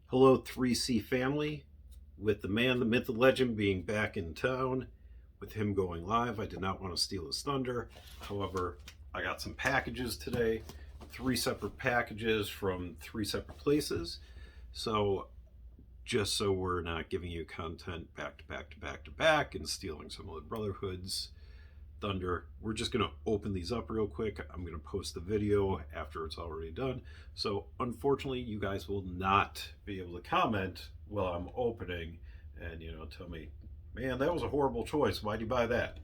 Hello, 3C family. With the man, the myth, the legend being back in town, with him going live, I did not want to steal his thunder. However, I got some packages today, three separate packages from three separate places. So, just so we're not giving you content back to back to back to back and stealing some of the Brotherhood's thunder, we're just going to open these up real quick. I'm going to post the video after it's already done. So unfortunately, you guys will not be able to comment while I'm opening and, tell me, man, that was a horrible choice. Why'd you buy that?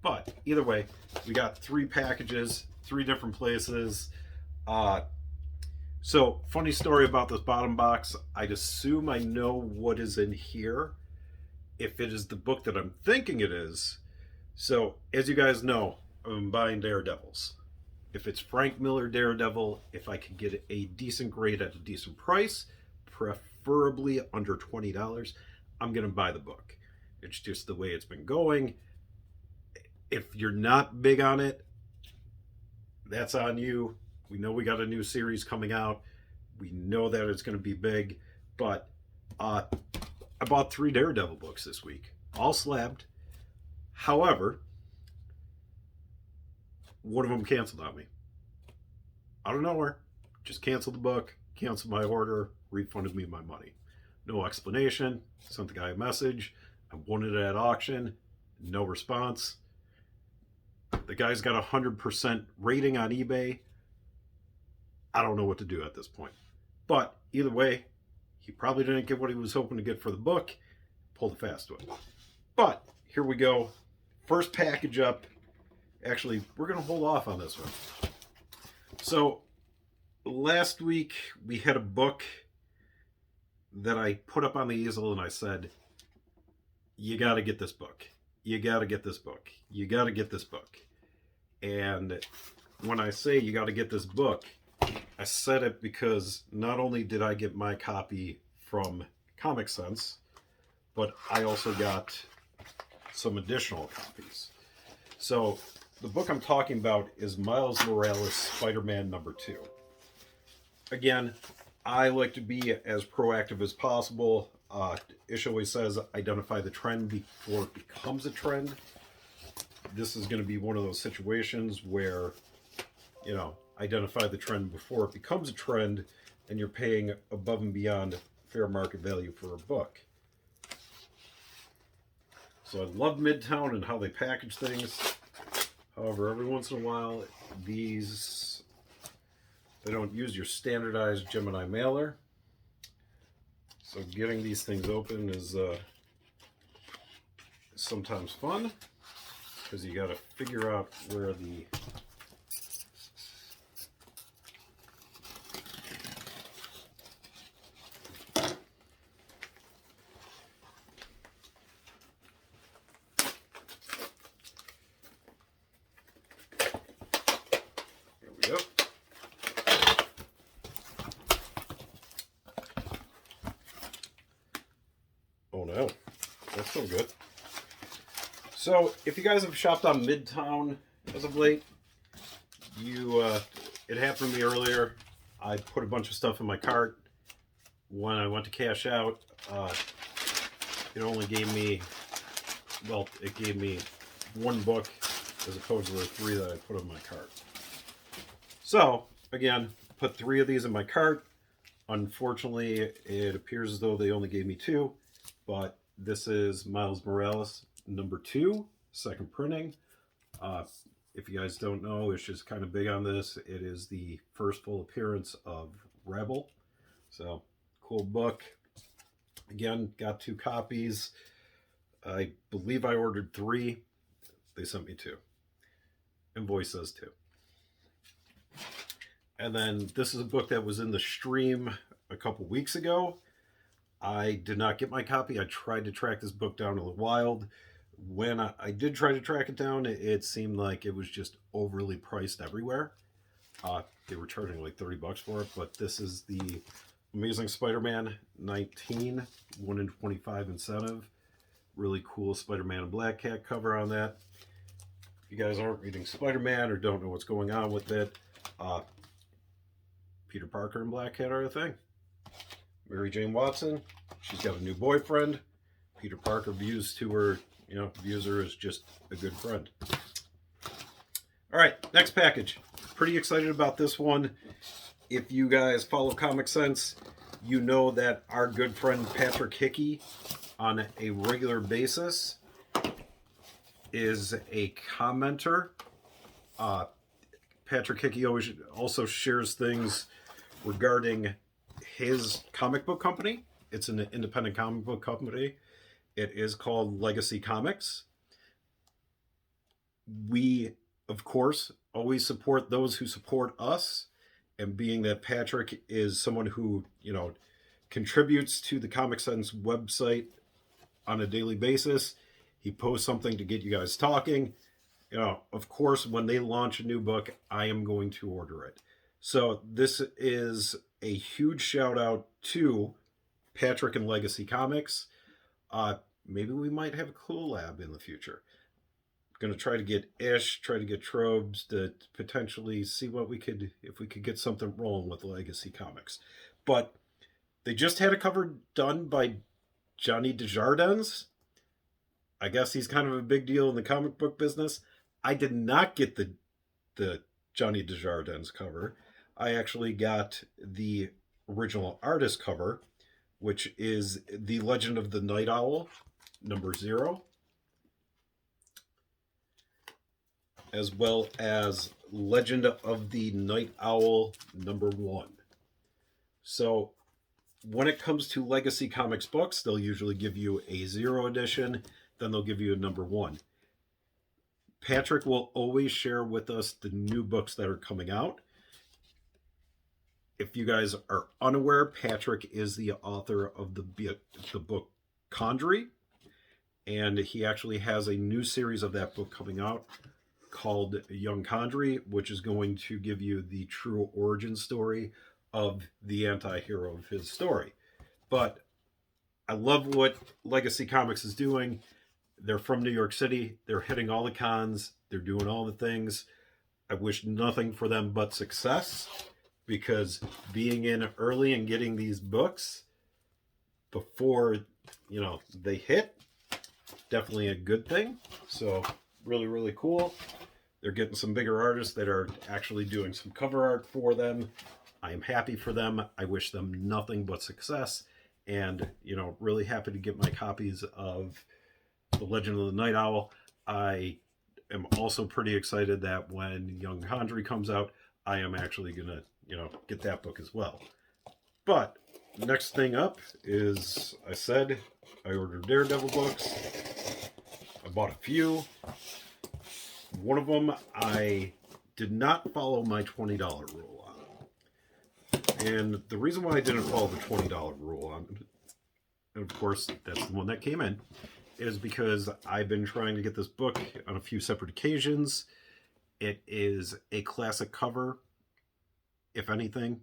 But either way, we got three packages, three different places. Uh, so, funny story about this bottom box. I'd assume I know what is in here if it is the book that I'm thinking it is. So, as you guys know, I'm buying Daredevils. If it's Frank Miller Daredevil, if I can get a decent grade at a decent price, preferably under $20, I'm going to buy the book. It's just the way it's been going. If you're not big on it, that's on you. We know we got a new series coming out. We know that it's going to be big. But I bought three Daredevil books this week, all slabbed. However, one of them canceled on me. Out of nowhere. Just canceled the book, canceled my order, refunded me my money. No explanation. Sent the guy a message. I won it at auction. No response. The guy's got a 100% rating on eBay. I don't know what to do at this point. But either way, he probably didn't get what he was hoping to get for the book. Pulled a fast one. But here we go. First package up. Actually, we're going to hold off on this one. So, last week we had a book that I put up on the easel and I said, you got to get this book. You got to get this book. You got to get this book. And when I say you got to get this book, I said it because not only did I get my copy from Comic Sense, but I also got some additional copies. So the book I'm talking about is Miles Morales Spider-Man #2. Again, I like to be as proactive as possible. Ish always says identify the trend before it becomes a trend. This is going to be one of those situations where, identify the trend before it becomes a trend and you're paying above and beyond fair market value for a book. So I love Midtown and how they package things. However, every once in a while, they don't use your standardized Gemini mailer. So getting these things open is sometimes fun because you got to figure out where the Yep. Oh no, that's no good. So, if you guys have shopped on Midtown as of late, it happened to me earlier. I put a bunch of stuff in my cart. When I went to cash out, it only gave me, it gave me one book as opposed to the three that I put in my cart. So, again, put three of these in my cart. Unfortunately, it appears as though they only gave me two, but this is Miles Morales #2, second printing. If you guys don't know, it's just kind of big on this. It is the first full appearance of Rebel. So, cool book. Again, got two copies. I believe I ordered three. They sent me two. Invoice says two. And then this is a book that was in the stream a couple weeks ago. I did not get my copy. I tried to track this book down in the wild. When I did try to track it down, it seemed like it was just overly priced everywhere. They were charging like $30 for it, but this is the Amazing Spider-Man 19, 1 in 25 incentive. Really cool Spider-Man and Black Cat cover on that. If you guys aren't reading Spider-Man or don't know what's going on with it, Peter Parker and Black Cat are a thing. Mary Jane Watson, she's got a new boyfriend. Peter Parker views her as just a good friend. All right, next package. Pretty excited about this one. If you guys follow Comic Sense, you know that our good friend Patrick Hickey, on a regular basis, is a commenter. Patrick Hickey always also shares things regarding his comic book company. It's an independent comic book company. It is called Legacy Comics. We, of course, always support those who support us. And being that Patrick is someone who, contributes to the Comic Sense website on a daily basis, he posts something to get you guys talking. Of course, when they launch a new book, I am going to order it. So this is a huge shout out to Patrick and Legacy Comics. Maybe we might have a collab in the future. Going to try to get Ish, try to get Trobes to potentially see if we could get something rolling with Legacy Comics. But they just had a cover done by Johnny Desjardins. I guess he's kind of a big deal in the comic book business. I did not get the Johnny Desjardins cover. I actually got the original artist cover, which is The Legend of the Night Owl, #0. As well as Legend of the Night Owl #1. So when it comes to Legacy Comics books, they'll usually give you a 0 edition, then they'll give you a #1. Patrick will always share with us the new books that are coming out. If you guys are unaware, Patrick is the author of the book Conjury, and he actually has a new series of that book coming out called Young Conjury, which is going to give you the true origin story of the anti-hero of his story. But I love what Legacy Comics is doing. They're from New York City. They're hitting all the cons. They're doing all the things. I wish nothing for them but success, because being in early and getting these books before, they hit, definitely a good thing. So really, really cool. They're getting some bigger artists that are actually doing some cover art for them. I am happy for them. I wish them nothing but success. And, really happy to get my copies of The Legend of the Night Owl. I am also pretty excited that when Young Conjury comes out, I am actually going to, get that book as well. But next thing up is, I said, I ordered Daredevil books. I bought a few. One of them, I did not follow my $20 rule on. And the reason why I didn't follow the $20 rule on, and of course that's the one that came in, is because I've been trying to get this book on a few separate occasions. It is a classic cover. If anything,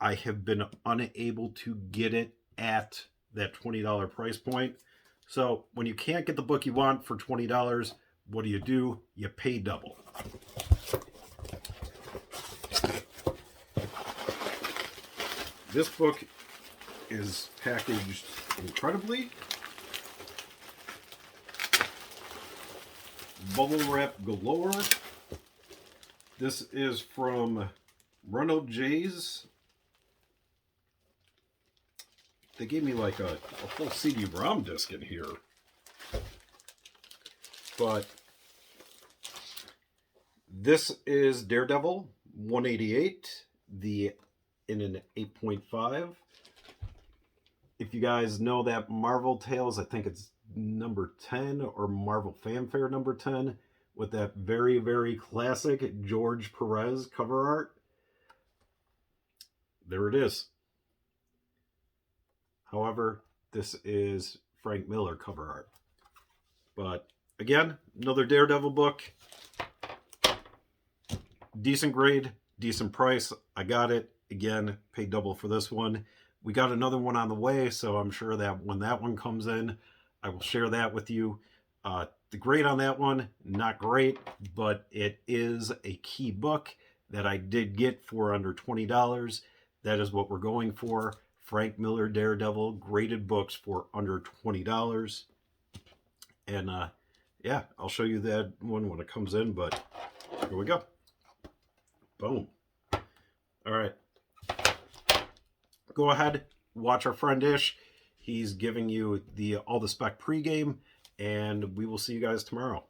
I have been unable to get it at that $20 price point. So when you can't get the book you want for $20, what do? You pay double. This book is packaged incredibly. Bubble wrap galore. This is from Ronald J's. They gave me like a full CD-ROM disc in here. But this is Daredevil 188, in an 8.5. If you guys know that Marvel Tales, I think it's #10, or Marvel Fanfare #10, with that very, very classic George Perez cover art. There it is. However, this is Frank Miller cover art. But again, another Daredevil book. Decent grade, decent price. I got it. Again, paid double for this one. We got another one on the way, so I'm sure that when that one comes in, I will share that with you. The grade on that one, not great, but it is a key book that I did get for under $20. That is what we're going for Frank Miller Daredevil graded books for under $20. And yeah, I'll show you that one when it comes in, but here we go. Boom. All right. Go ahead, watch our friend Ish. He's giving you all the spec pregame, and we will see you guys tomorrow.